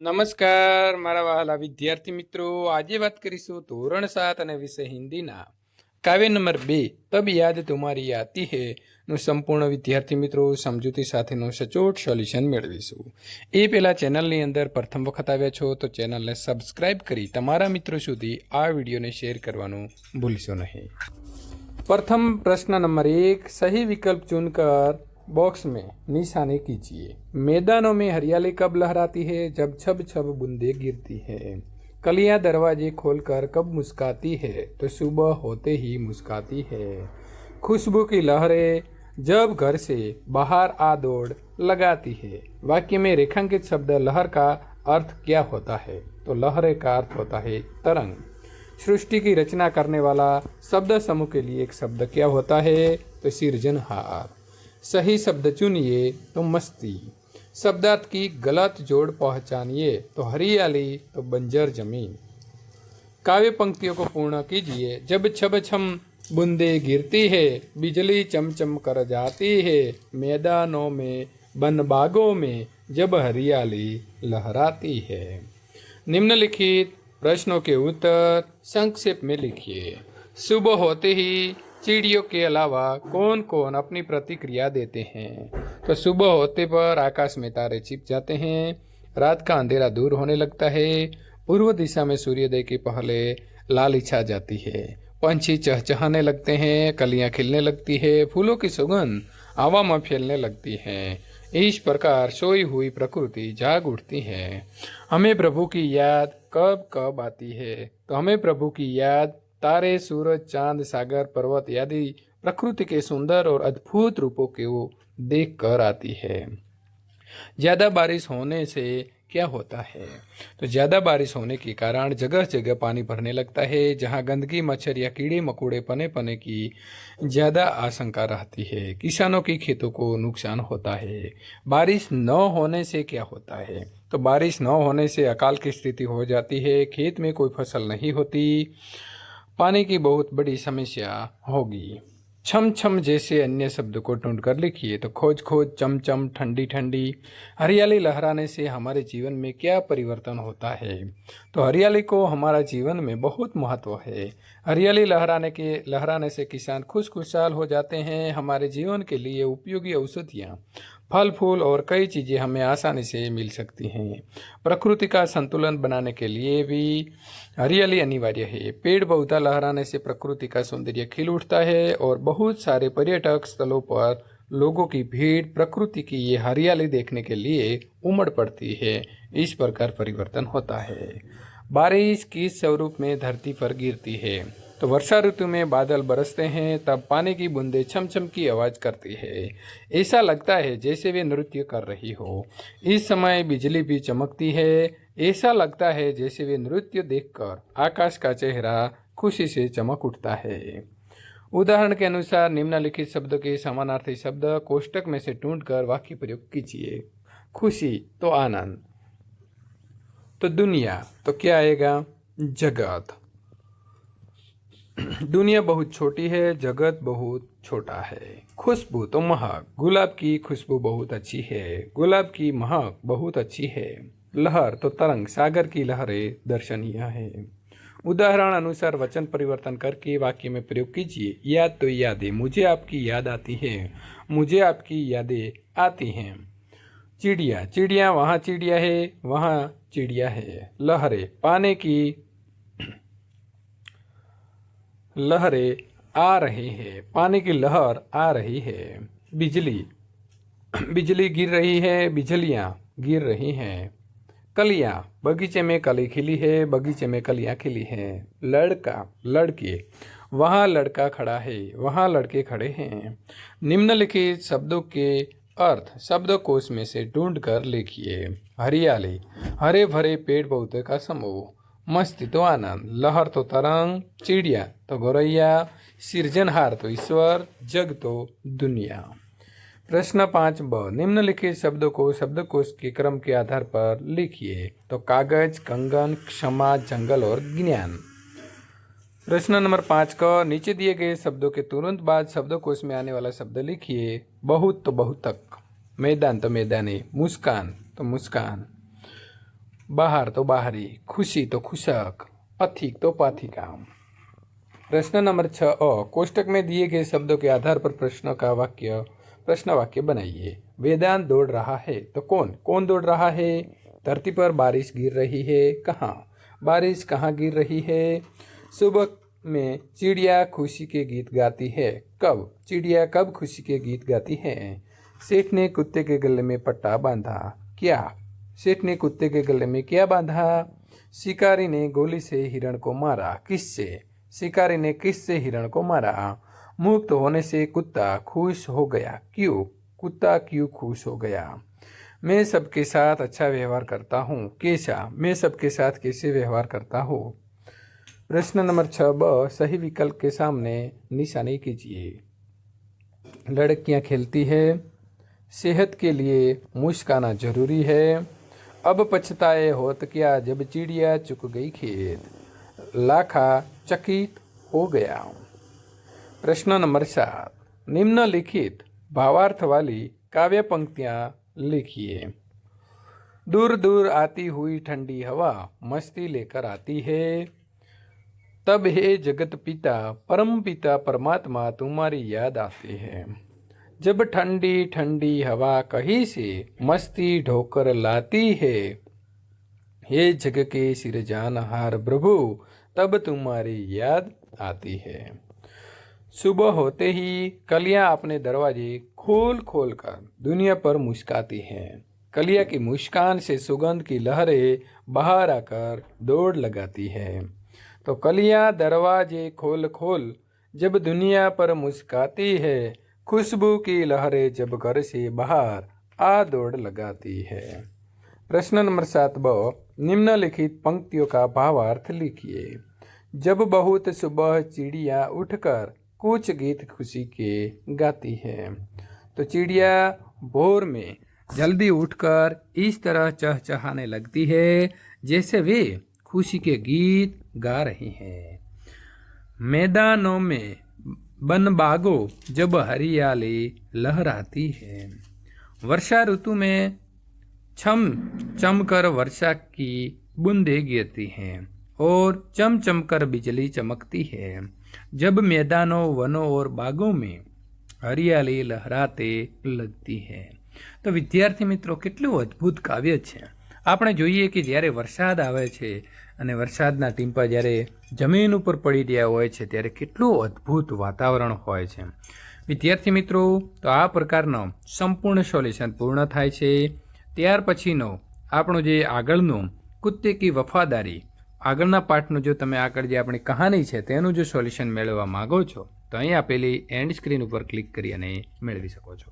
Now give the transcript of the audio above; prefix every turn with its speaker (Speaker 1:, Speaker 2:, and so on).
Speaker 1: નમસ્કાર મારા વહાલા વિદ્યાર્થી મિત્રો, આજે વાત કરીશું ધોરણ 7 અને વિષય હિન્દીના કાવ્ય નંબર 2 તબ યાદ તુમારી આતી હે નું સંપૂર્ણ વિદ્યાર્થી મિત્રો સમજૂતી સાથેનું સચોટ સોલ્યુશન મેળવીશું। એ પહેલાં ચેનલની અંદર પ્રથમ વખત આવ્યા છો તો ચેનલને સબસ્ક્રાઇબ કરી તમારા મિત્રો સુધી આ વિડીયોને શેર કરવાનું ભૂલશો નહીં। प्रथम प्रश्न नंबर 1, सही विकल्प चुनकर बॉक्स में निशाने कीजिए। मैदानों में हरियाली कब लहराती है? जब छब छब बूंदे गिरती है। कलियां दरवाजे खोलकर कब मुस्काती है? तो सुबह होते ही मुस्काती है। खुशबू की लहरें जब घर से बाहर आ दौड़ लगाती है। वाक्य में रेखांकित शब्द लहर का अर्थ क्या होता है? तो लहरें का अर्थ होता है तरंग। सृष्टि की रचना करने वाला शब्द समूह के लिए एक शब्द क्या होता है? तो सृजनहार। सही शब्द चुनिए तो मस्ती। शब्दार्थ की गलत जोड़ पहचानिए तो हरियाली तो बंजर जमीन। काव्य पंक्तियों को पूर्ण कीजिए। जब छब छम बूंदे गिरती है, बिजली चमचम कर जाती है, मैदानों में वन बागों में जब हरियाली लहराती है। निम्नलिखित प्रश्नों के उत्तर संक्षेप में लिखिए। सुबह होते ही चिड़ियों के अलावा कौन कौन अपनी प्रतिक्रिया देते हैं? तो सुबह होते पर आकाश में तारे छिप जाते हैं, रात का अंधेरा दूर होने लगता है, पूर्व दिशा में सूर्योदय के पहले लाली छा जाती है, पंछी चहचहाने लगते हैं, कलियां खिलने लगती है, फूलों की सुगंध हवा में फैलने लगती है। इस प्रकार सोई हुई प्रकृति जाग उठती है। हमें प्रभु की याद कब कब आती है? तो हमें प्रभु की याद तारे, सूरज, चांद, सागर, पर्वत आदि प्रकृति के सुंदर और अद्भुत रूपों को देख कर आती है। ज़्यादा बारिश होने से क्या होता है? तो ज़्यादा बारिश होने के कारण जगह जगह पानी भरने लगता है, जहाँ गंदगी, मच्छर या कीड़े मकोड़े पने की ज़्यादा आशंका रहती है। किसानों की खेतों को नुकसान होता है। बारिश न होने से क्या होता है? तो बारिश न होने से अकाल की स्थिति हो जाती है, खेत में कोई फसल नहीं होती, पानी की बहुत बड़ी समस्या होगी। छम छम जैसे अन्य शब्द को ढूंढ कर लिखिए। तो खोज खोज, चम चम, ठंडी ठंडी। हरियाली लहराने से हमारे जीवन में क्या परिवर्तन होता है? तो हरियाली को हमारा जीवन में बहुत महत्व है। हरियाली लहराने से किसान खुशहाल हो जाते हैं। हमारे जीवन के लिए उपयोगी औषधियाँ, फल फूल और कई चीज़ें हमें आसानी से मिल सकती हैं। प्रकृति का संतुलन बनाने के लिए भी हरियाली अनिवार्य है। पेड़ पौधा लहराने से प्रकृति का सौंदर्य खिल उठता है और बहुत सारे पर्यटक स्थलों पर लोगों की भीड़ प्रकृति की ये हरियाली देखने के लिए उमड़ पड़ती है। इस प्रकार परिवर्तन होता है। बारिश किस स्वरूप में धरती पर गिरती है? तो वर्षा ऋतु में बादल बरसते हैं, तब पानी की बूंदें छम छम की आवाज़ करती है। ऐसा लगता है जैसे वे नृत्य कर रही हो। इस समय बिजली भी चमकती है। ऐसा लगता है जैसे वे नृत्य देखकर आकाश का चेहरा खुशी से चमक उठता है। उदाहरण के अनुसार निम्नलिखित शब्द के समानार्थी शब्द कोष्टक में से ढूंढकर वाक्य प्रयोग कीजिए। खुशी तो आनंद, तो दुनिया तो क्या आएगा? जगत। दुनिया बहुत छोटी है, जगत बहुत छोटा है। खुशबू तो महक, गुलाब की खुशबू बहुत अच्छी है, गुलाब की महक बहुत अच्छी है। लहर तो तरंग, सागर की लहरें दर्शनीय है। उदाहरण अनुसार वचन परिवर्तन करके वाक्य में प्रयोग कीजिए। याद तो यादें, मुझे आपकी याद आती है, मुझे आपकी यादें आती हैं। चिड़िया, चिड़िया वहाँ चिड़िया है, वहाँ चिड़िया है। लहरें, पानी की लहरें आ रही है, पानी की लहर आ रही है। बिजली, बिजली गिर रही है, बिजलियाँ गिर रही हैं। कलियाँ, बगीचे में कली खिली है, बगीचे में कलियाँ खिली हैं। लड़का, लड़के, वहाँ लड़का खड़ा है, वहाँ लड़के खड़े हैं। निम्नलिखित शब्दों के अर्थ शब्दकोश में से ढूंढ कर लिखिए। हरियाली, हरे भरे पेड़ पौधे का समूह। मस्ती तो आनंद, लहर तो तरंग, चिड़िया तो गौरैया, सृजनहार तो ईश्वर, जग तो दुनिया। प्रश्न 5ब, निम्नलिखित शब्दों को शब्दकोश के क्रम के आधार पर लिखिए। तो कागज, कंगन, क्षमा, जंगल और ज्ञान। प्रश्न नंबर 5 का नीचे दिए गए शब्दों के तुरंत बाद शब्दकोश में आने वाला शब्द लिखिए। बहुत तो बहुतक, मैदान तो मैदानी, मुस्कान तो मुस्कान। બહાર તો બહારી, ખુશી તો खुशक, पथिक तो पाथिका। प्रश्न नंबर 6 कोष्टक में दिए गए शब्दों के आधार पर प्रश्न वाक्य बनाइए। वेदांत दौड़ रहा है तो कौन कौन दौड़ रहा है? धरती पर बारिश गिर रही है, कहाँ? बारिश कहाँ गिर रही है? सुबह में चिड़िया खुशी के गीत गाती है, कब? चिड़िया कब खुशी के गीत गाती है? सेठ ने कुत्ते के गले में पट्टा बांधा, क्या? सेठ ने कुत्ते के गले में क्या बांधा? शिकारी ने गोली से हिरण को मारा, किससे? शिकारी ने किससे हिरण को मारा? मुक्त होने से कुत्ता खुश हो गया, क्यों? कुत्ता क्यों खुश हो गया? मैं सबके साथ अच्छा व्यवहार करता हूँ, कैसा? मैं सबके साथ कैसे व्यवहार करता हूँ? प्रश्न नंबर 6 सही विकल्प के सामने निशानी कीजिए। लड़कियां खेलती है, सेहत के लिए मुस्काना जरूरी है, अब पछताए होत क्या जब चिड़िया चुक गई खेत, लाखा चकित हो गया। प्रश्न नंबर 7 निम्नलिखित भावार्थ वाली काव्य पंक्तियां लिखिए। दूर दूर आती हुई ठंडी हवा मस्ती लेकर आती है, तब हे जगत पिता परम पिता परमात्मा तुम्हारी याद आती है। जब ठंडी ठंडी हवा कहीं से मस्ती ढोकर लाती है, हे जग के सिरजानहार प्रभु तब तुम्हारी याद आती है। सुबह होते ही कलियां अपने दरवाजे खोल खोल कर दुनिया पर मुस्काती हैं। कलिया की मुस्कान से सुगंध की लहरें बाहर आकर दौड़ लगाती है। तो कलियां दरवाजे खोल खोल जब दुनिया पर मुस्काती है, खुशबू की लहरें जब घर से बाहर आ दौड़ लगाती है। प्रश्न नंबर 7 निम्नलिखित पंक्तियों का भावार्थ लिखिए। जब बहुत सुबह चिड़िया उठकर कुछ गीत खुशी के गाती है, तो चिड़िया भोर में जल्दी उठकर इस तरह चहचहाने लगती है जैसे वे खुशी के गीत गा रही हैं। मैदानों में बन बागों जब हरियाली लहराती है, वर्षा ऋतु में छम चम कर वर्षा की बूंदें गिरती हैं और चम चम कर बिजली चमकती है। जब मैदानों वनों और बागों में हरियाली लहराते लगती है। तो विद्यार्थी મિત્રો કેટલું અદ્ભુત કાવ્ય છે। આપણે જોઈએ કે જ્યારે વરસાદ આવે છે અને વરસાદના ટીમ્પા જ્યારે જમીન ઉપર પડી રહ્યા હોય છે ત્યારે કેટલું અદ્ભુત વાતાવરણ હોય છે। વિદ્યાર્થી મિત્રો તો આ પ્રકારનો સંપૂર્ણ સોલ્યુશન પૂર્ણ થાય છે। ત્યાર પછીનો આપણો જે આગળનો કુત્તે કી વફાદારી આગળના પાઠનો જો તમે આગળ જે આપણી કહાની છે તેનું જો સોલ્યુશન મેળવવા માંગો છો તો અહીં આપેલી એન્ડ સ્ક્રીન ઉપર ક્લિક કરી અને મેળવી શકો છો।